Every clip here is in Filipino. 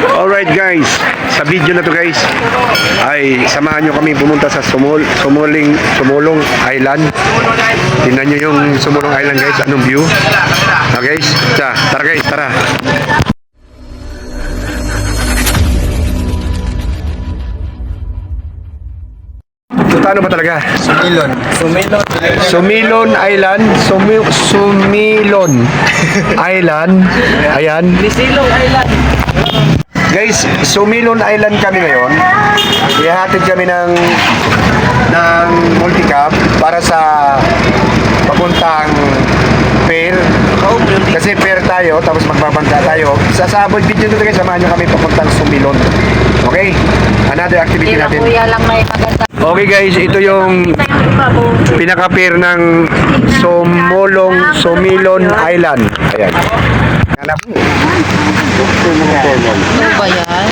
Alright guys, sa video na to guys ay samahan nyo kami pumunta sa Sumulong Island. Tingnan nyo yung Sumulong Island guys, anong view. Guys, tara guys, tara. Ano ba talaga? Sumilon Island. Sumilon Island. Ayan. Silong Island. Guys, Sumilon Island kami ngayon. Ihahatid kami ng multicab para sa papuntang fair. Kasi fair tayo, tapos magbabangka tayo. Sa sabon video nito guys, samahan nyo kami papuntang Sumilon. Okay? Another activity natin. Kuya lang may maganda. Okay guys, ito yung pinaka-fair ng Sumilon Island. Ayan. Alam mo. Ano ba yan?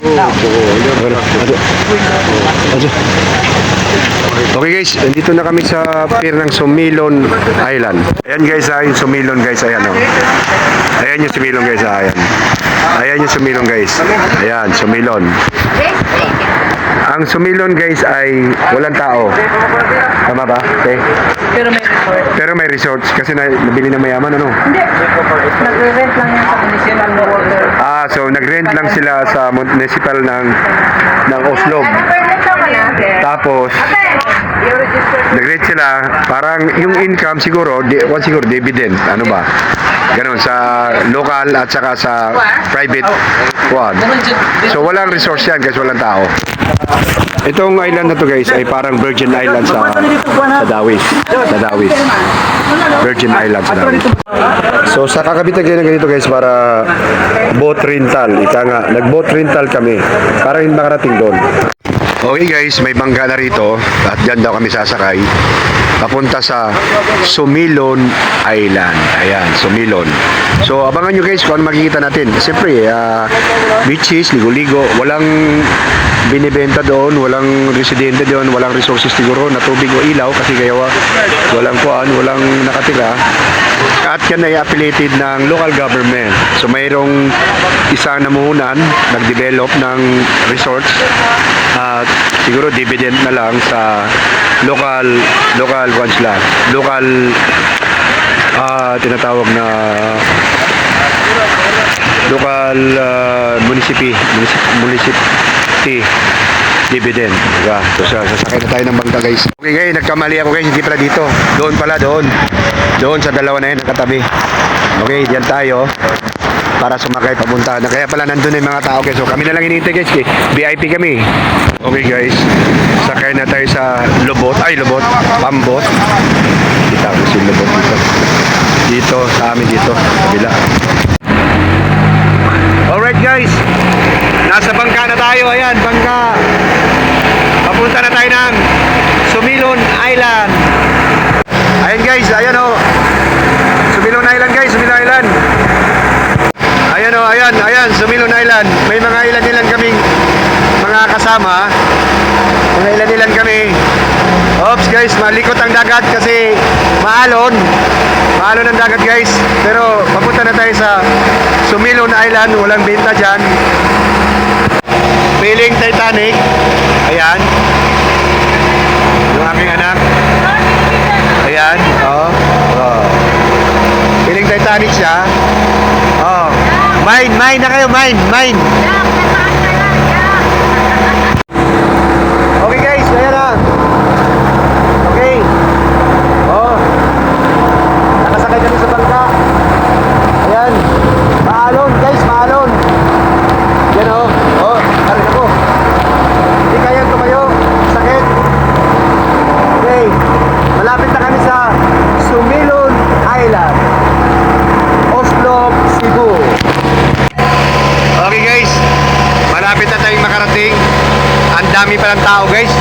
Okay guys, dito na kami sa pier ng Sumilon Island. Ayan guys, yung Sumilon guys, ayan o. Ayan yung Sumilon guys, ayan. Ayan yung Sumilon guys. Ayan, Sumilon. Ang Sumilon guys ay walang tao. Tama ba? Okay. Pero may resorts kasi nabili na mayaman ano? Hindi. Nagre-rent lang yan sa municipal water. So nag-rent lang sila sa municipal ng Oslo. Tapos nag-rent sila, parang yung income siguro dividend, ano ba? Ganon sa local at saka sa private one. So walang resource yan guys, walang tao. Itong island na to guys ay parang Virgin Island sa Dawis. Sa Dawis. Virgin Island sa Dawis. So sa kakabitan kayo na ganito guys para boat rental. Ika nga, nag-boat rental kami para hindi makarating doon. Okay guys, may bangka na rito at dyan daw kami sasakay papunta sa Sumilon Island. Ayan, Sumilon. So abangan nyo guys kung ano makikita natin. Siyempre, beaches, ligo-ligo, walang binibenta doon, walang residente doon, walang resources siguro na tubig o ilaw kasi kaya walang kuan, walang nakatira. At yan ay affiliated ng local government. So mayroong isang namuhunan, nag-develop ng resorts at siguro dividend na lang sa local ones lang. Local tinatawag na local municipality dividend. Diba? So sasakay na tayo ng bangka guys. Okay guys, nagkamali ako guys, hindi pala dito. Doon pala, doon sa dalawa na yun, nakatabi. Okay, diyan tayo para sumakay papunta. Kaya pala nandun yung mga tao guys. So kami na lang hinihintay guys. VIP kami. Okay guys. Sakay na tayo sa Lubot. Pambot. Kita ko si Lubot dito. Dito, sa amin dito. Kabila. Alright guys. Nasa bangka na tayo. Ayan, bangka. Papunta na tayo ng Sumilon Island. Ayan guys, ayan o. Sumilon Island guys, Sumilon Island. Ayan o, ayan, Sumilon Island. May mga ilan kaming mga kasama. Mga ilan kami. Oops guys, malikot ang dagat kasi maalon. Maalon ang dagat guys. Pero papunta na tayo sa Sumilon Island. Walang benta dyan. Feeling Titanic. Ayan. Yung aming anak. Ayan. Oh. Feeling Titanic siya. Oh. Mine na kayo, mine. Okay guys, ayan na. Okay. Oh. Nakasakay kami sa bangka. Ayan. Maalon guys, maalon. Yan oh. Oh, arin ako. Hindi kayang tumayo. Sakit. Okay. Malapit na kami sa Sumilon Island. Oslo, Cebu. Okay guys, malapit na tayong makarating. Ang dami pa ng tao guys.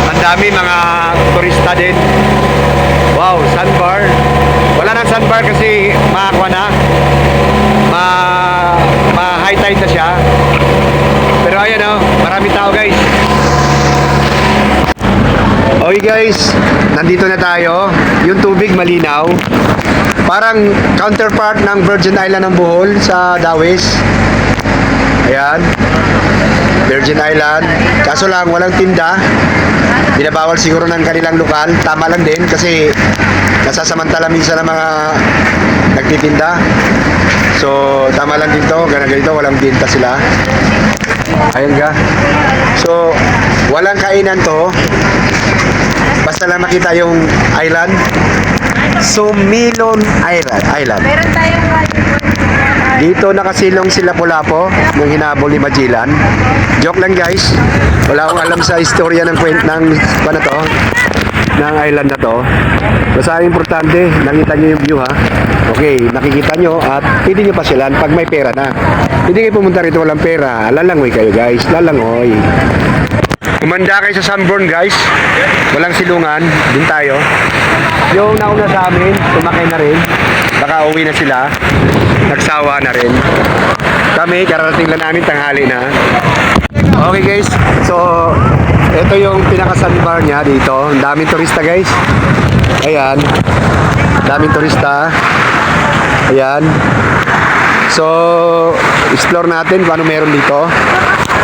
Ang dami mga turista din. Wow, sandbar. Wala nang sandbar kasi makakuha na. Ma-high tide na siya. Pero ayan o, maraming tao guys. Okay guys, nandito na tayo. Yung tubig malinaw. Parang counterpart ng Virgin Island ng Bohol sa Dawis. Ayan. Ayan. Virgin Island. Kaso lang, walang tinda. Binabawal siguro ng kanilang lokal. Tama lang din kasi nasasamantala minsan ng mga nagtitinda. So, tama lang dito. Ganito, walang tinda sila. Ayan ka. So, walang kainan to. Basta lang makita yung island. Sumilon Island. Meron tayong Dito nakasilong sila Pulapo nung hinabol ni Magellan. Joke lang guys. Wala akong alam sa istorya ng ano to, ng island na to. Basta ang importante, nakita nyo yung view ha. Okay, nakikita nyo at pwede nyo pasyalan pag may pera na. Hindi kayo pumunta rito walang pera. Lalangoy kayo guys, lalangoy. Kumanda kayo sa Sunburn guys. Walang silungan, dun tayo. Yung nauna sa amin, tumakay na rin. Baka uwi na sila. Nagsawa na rin. Kami, kararating lang namin tanghali na. Okay guys, so ito yung pinaka-sandbar niya dito. Ang daming turista guys. Ayan. Daming turista. Ayan. So, explore natin kung ano meron dito.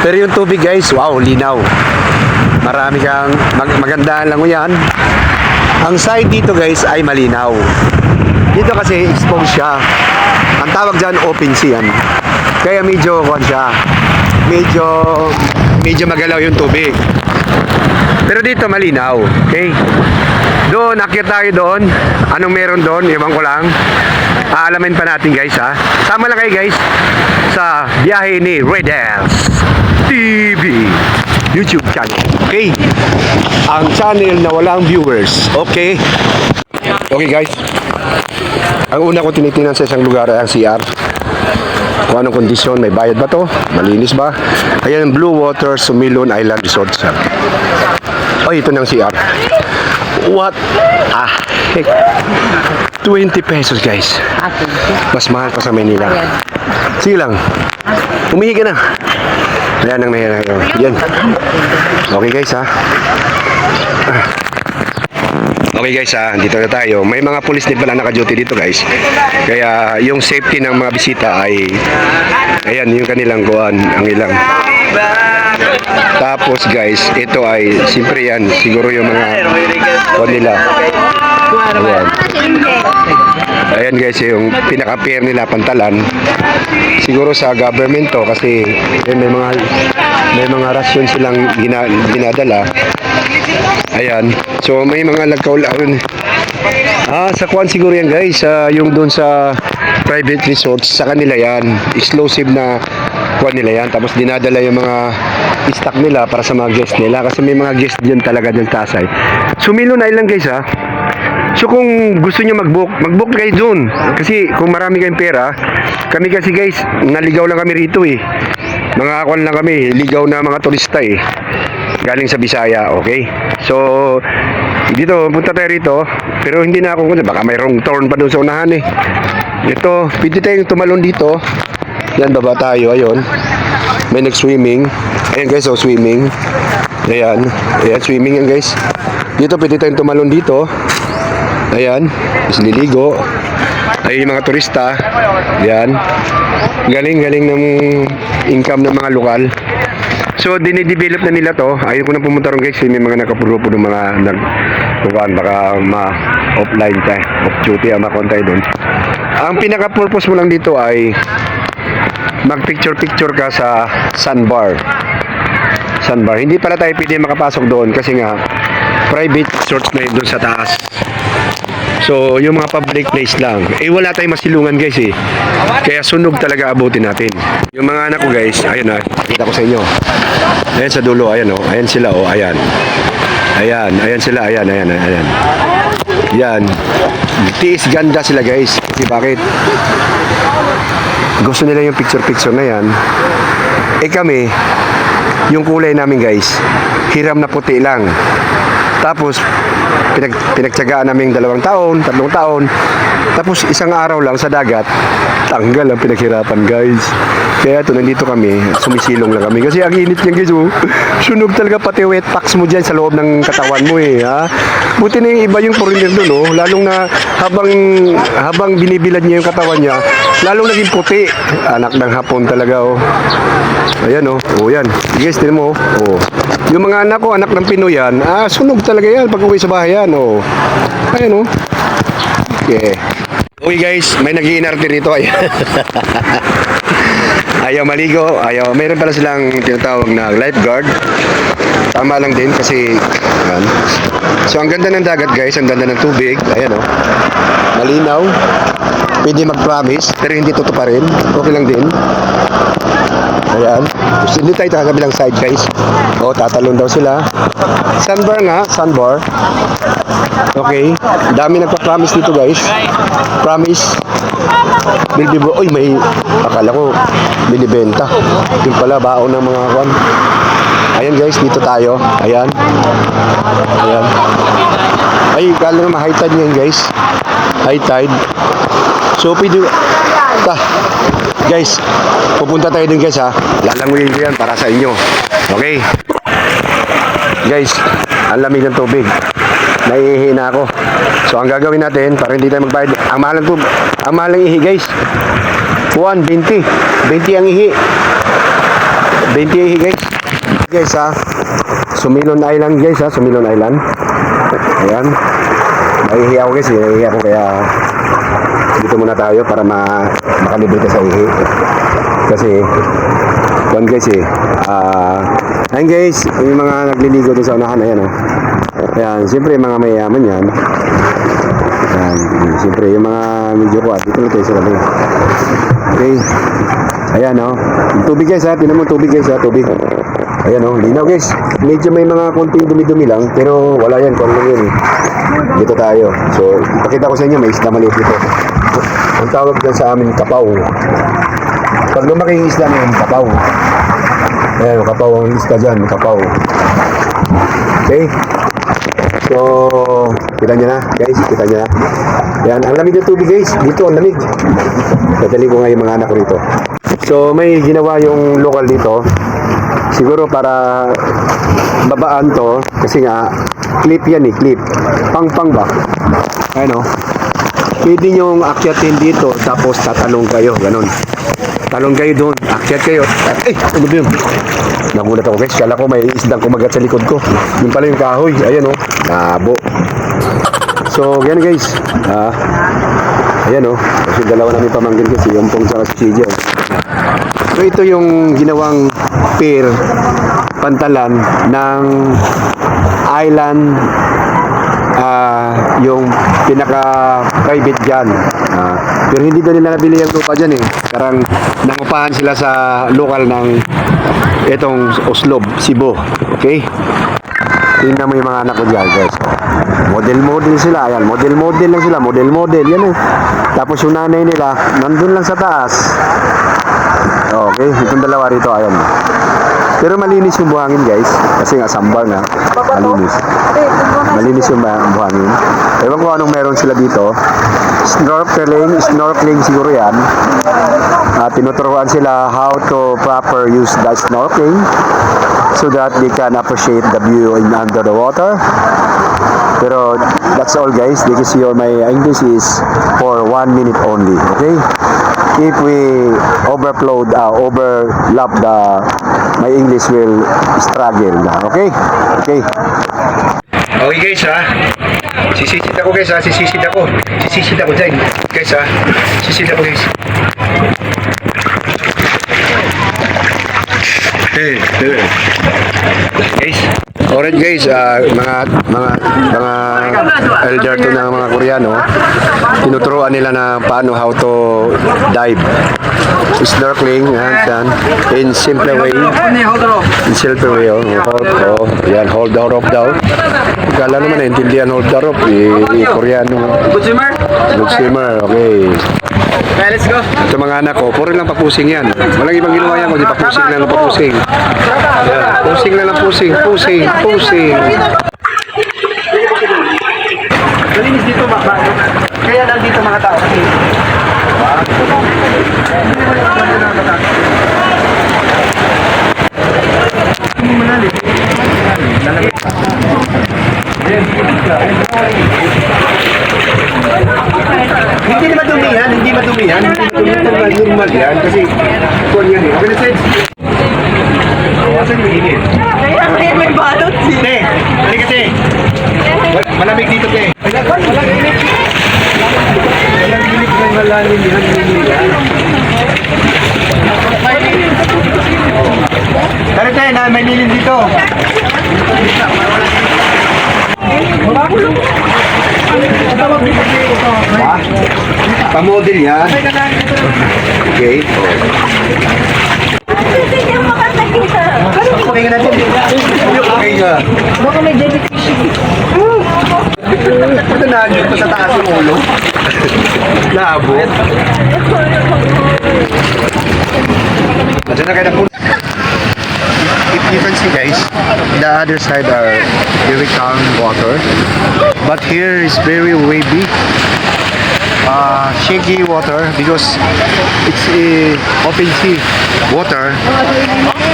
Pero yung tubig guys, wow, linaw. Marami kang magandaan lang mo yan. Ang side dito guys ay malinaw. Dito kasi exposed siya. Ang tawag dyan open sea yan. Kaya medyo siya. Medyo magalaw yung tubig. Pero dito malinaw. Okay? Doon, akyat tayo doon. Anong meron doon? Iwan ko lang. Aalamin pa natin guys ha. Sama lang kayo guys sa biyahe ni Redels TV YouTube channel. Okay? Ang channel na walang viewers. Okay? Okay guys. Ang una ko tinitingnan sa isang lugar ay ang CR. Kung anong kondisyon, may bayad ba to? Malinis ba? Ayan ang Blue Water Sumilon Island Resort sir. Oh, ito ng CR. What? Heck. 20 pesos guys. Mas mahal pa sa Manila. Sige lang. Umihi ka na. Ayan ang mahirap. Yan. Okay guys ha. Okay guys ha, dito na tayo. May mga pulis din pala naka-duty dito guys. Kaya yung safety ng mga bisita ay ayan yung kanilang kuan, ang ilang. Tapos guys, ito ay siyempre yan, siguro yung mga kuan nila. Ayan. Ayan guys, yung pinaka-pair nila pantalan. Siguro sa government to kasi may mga rasyon silang ginadala. Ayan. So may mga lagkaw-laon. Sa kuan siguro yan guys, yung doon sa private resorts sa kanila yan. Exclusive na kuan nila yan. Tapos dinadala yung mga stock nila para sa mga guest nila kasi may mga guest diyan talaga ng Tasay. Sumilon Island guys ha. So kung gusto niyo mag-book kayo doon. Kasi kung marami kayong pera, kami kasi guys, naligaw lang kami rito eh. Mga kuan lang kami, ligaw na mga turista eh. Galing sa Bisaya, okay? So, dito, punta tayo rito. Pero hindi na ako, baka mayroong turn pa doon sa unahan eh. Ito, pwede tayong tumalon dito. Yan, baba tayo, ayun. May nag-swimming. Ayan guys, swimming. Ayan, swimming yan guys. Dito, pwede tayong tumalon dito. Ayan, is liligo. Ayun yung mga turista. Ayan. Galing-galing ng income ng mga lokal. So, dinidevelop na nila to. Ayaw ko na pumunta ron guys. May mga nakapuro-puro ng mga baka ma-offline tayo. Off-duty ang makontay doon. Ang pinaka-purpose mo lang dito ay mag-picture-picture ka sa sandbar. Sandbar. Hindi pala tayo pwede makapasok doon kasi nga private resorts na yun doon sa taas. So, yung mga public place lang. Wala tayong masilungan guys eh. Kaya sunog talaga abutin natin. Yung mga anak ko guys, ayun na, kita ko sa inyo. Ayan sa dulo, ayan o. Ayan sila o, ayan. Ayan sila, ayan. Yan. Tiis ganda sila guys. Kasi bakit? Gusto nila yung picture-picture na yan. Kami, yung kulay namin guys, hiram na puti lang. Tapos, pinagtyagaan namin 2 taon, 3 taon. Tapos, isang araw lang sa dagat, tanggal ang pinaghirapan, guys. Kaya ito, nandito kami, sumisilong lang kami. Kasi ang init niyan, guys, oh. Sunog talaga pati wet packs mo dyan sa loob ng katawan mo, eh, ha? Buti na yung iba yung foreigner doon, oh. Lalong na, habang binibilad niya yung katawan niya, lalong naging puti. Anak ng hapon talaga, oh. Ayan oh. Oh yan. Guys, tingnan mo oh. Yung mga anak ko, anak ng Pinoy yan. Sunog talaga yan pag uwi sa bahay yan oh. Ayan oh. Okay. Uy guys, may nag-iinarte rito. Ayaw maligo. Mayroon pala silang tinatawag na lifeguard. Tama lang din kasi yan. So ang ganda ng dagat guys, ang ganda ng tubig. Ayan oh. Malinaw. Pwede mag-promise pero hindi tutuparin. Okay lang din. Ayan. Tapos hindi tayo sa kabilang side guys. Tatalon daw sila. Sandbar nga, sandbar. Okay. Dami nagpa-promise dito guys. Promise. Bilbibo. Uy, may akala ko binibenta. Yung pala baon ng mga kwan. Ayan guys, dito tayo. Ayan. Ayan. Ay, kala naman high tide ngayon guys. High tide. So, pwede... Guys, pupunta tayo din guys ha. Lalanguyin ko yan para sa inyo. Okay? Guys, ang lamig ng tubig. Naiihi na ako. So, ang gagawin natin, para hindi tayo magbayad. Ang mahal ng tubig. Ang mahal ng ihi guys. 20. 20 ang ihi. 20 ihi guys. Guys ha. Sumilon Island guys ha. Sumilon Island. Ayan. Naiihi ako guys. Naiihi ako kaya... Dito muna tayo para makalibre ka sa ihi. Kasi, one guys ayun guys, yung mga nagliligo doon sa unahan, ayan Ayan, siyempre mga mayaman yan. Ayan, siyempre yung mga medyo kuha, dito na tayo sa labi. Okay. Ayan yung tubig guys tinan mo tubig guys tubig. Ayan linaw guys. Medyo may mga konting dumi-dumi lang, pero wala yan, kung ano yun. Dito tayo. So, ipakita ko sa inyo, may isda maliit dito. Ang tawag dyan sa amin, kapaw. Pag lumaki yung isda ngayon, kapaw. Ayan, kapaw ang isda dyan, kapaw. Okay? So, kita nyo na, guys, kita nyo na. Ayan, ang lamig ng tubig, guys. Dito, ang lamig. Dadali ko nga yung mga anak ko rito. So, may ginawa yung local dito. Siguro para babaan to, kasi nga, clip yan clip. Pang-pang ba? Ayan pwede nyong akyatin dito tapos tatalong kayo, ganon. Talong kayo doon, akyat kayo. Ano ba yun? Nagulat ako guys, kala ko may isdang kumagat sa likod ko. Yung pala yung kahoy, ayan nabo. So, yan guys. Ayan kasi dalawa namin pamangkin kasi yung pong sa CJ. So, ito yung ginawang pier, pantalan ng island, yung pinaka-private dyan. Pero hindi doon nila nabili yung lupa dyan Karang nangupahan sila sa lokal ng itong Oslob, Cebu. Okay? Tingnan mo yung mga anak ko dyan, guys. Model sila. Ayan, model lang sila. Model. Yan Tapos yung nanay nila, nandun lang sa taas. Okay, itong dalawa rito, ayan. Pero malinis yung buhangin guys, kasi nga sambar na, malinis yung buhangin. Ewan ko anong meron sila dito. Snorkeling siguro yan. Tinuturuan sila how to proper use the snorkeling so that they can appreciate the view under the water. Pero that's all guys, because my English is for 1 minute only, okay? If we overlap my English will struggle na, okay? Okay. Okay guys Sisisid ako guys Sisisid ako dyan guys Sisisid ako guys. Guys. Alright guys, mga elder to ng mga Koreano, tinuturuan nila na paano how to dive, snorkeling, in simple way. Yan, hold the rope daw. Kala naman naintindihan hold the rope, Koreano. Good swimmer, okay. Okay, let's go. Sa mga anak ko, puro lang papusing yan. Walang ibang ginawa yan, kundi papusing lang papusing. Yeah. Pusing na lang pusing. Malinis dito kaya nandito mga tao kasi Hindi madumihan. Normal yan kasi kuwan yan Okay na, malamig dito te. Walang init. Walang init ng malalim yan. Tara tayo na, may lilim dito. Ha? Pamodel yan. Okay. Pahinga natin. Pahinga. Baka may jellyfish. Ito na, dito sa taas yung ulo. Naabot. Nandiyan na kayo na po. If you can see guys, the other side are very calm water, but here is very wavy, shaky water because it's a open sea water,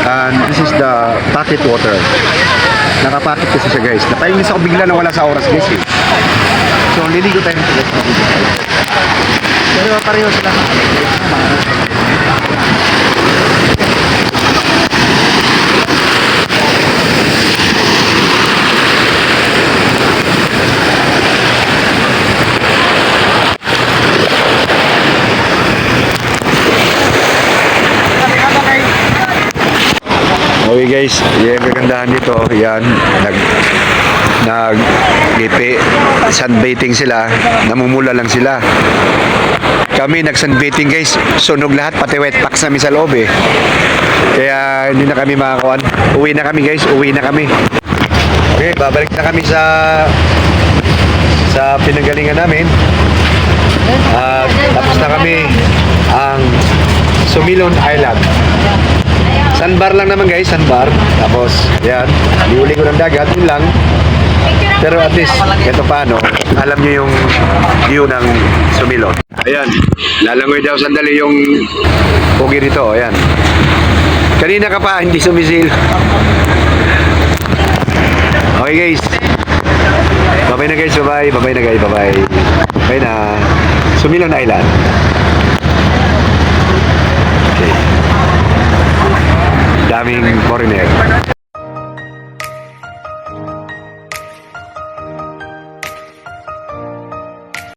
and this is the pocket water. Nakapacket kasi siya guys. Napainis ako bigla na wala sa oras guys eh. So liligo tayo nito guys. Pero pareho sila. Okay guys, yung kagandahan dito, yan, nag-lipi, sunbathing sila, namumula lang sila. Kami nag-sunbathing guys, sunog lahat, pati wet packs namin sa loob eh. Kaya hindi na kami makakuan. Uwi na kami guys, uwi na kami. Okay, babalik na kami sa pinanggalingan namin. Tapos na kami ang Sumilon Island. Sandbar lang naman guys, sandbar. Tapos, yan, liuli ko ng dagat, yun lang. Pero at least, ito paano, alam nyo yung view ng Sumilon. Ayan, lalangoy daw sandali yung pugi dito, ayan. Kanina ka pa, hindi sumisil. Okay guys. Bye-bye na guys, bye-bye. Bye-bye na guys, bye-bye. Bye na. Sumilon Island. Okay. Daming foreigner.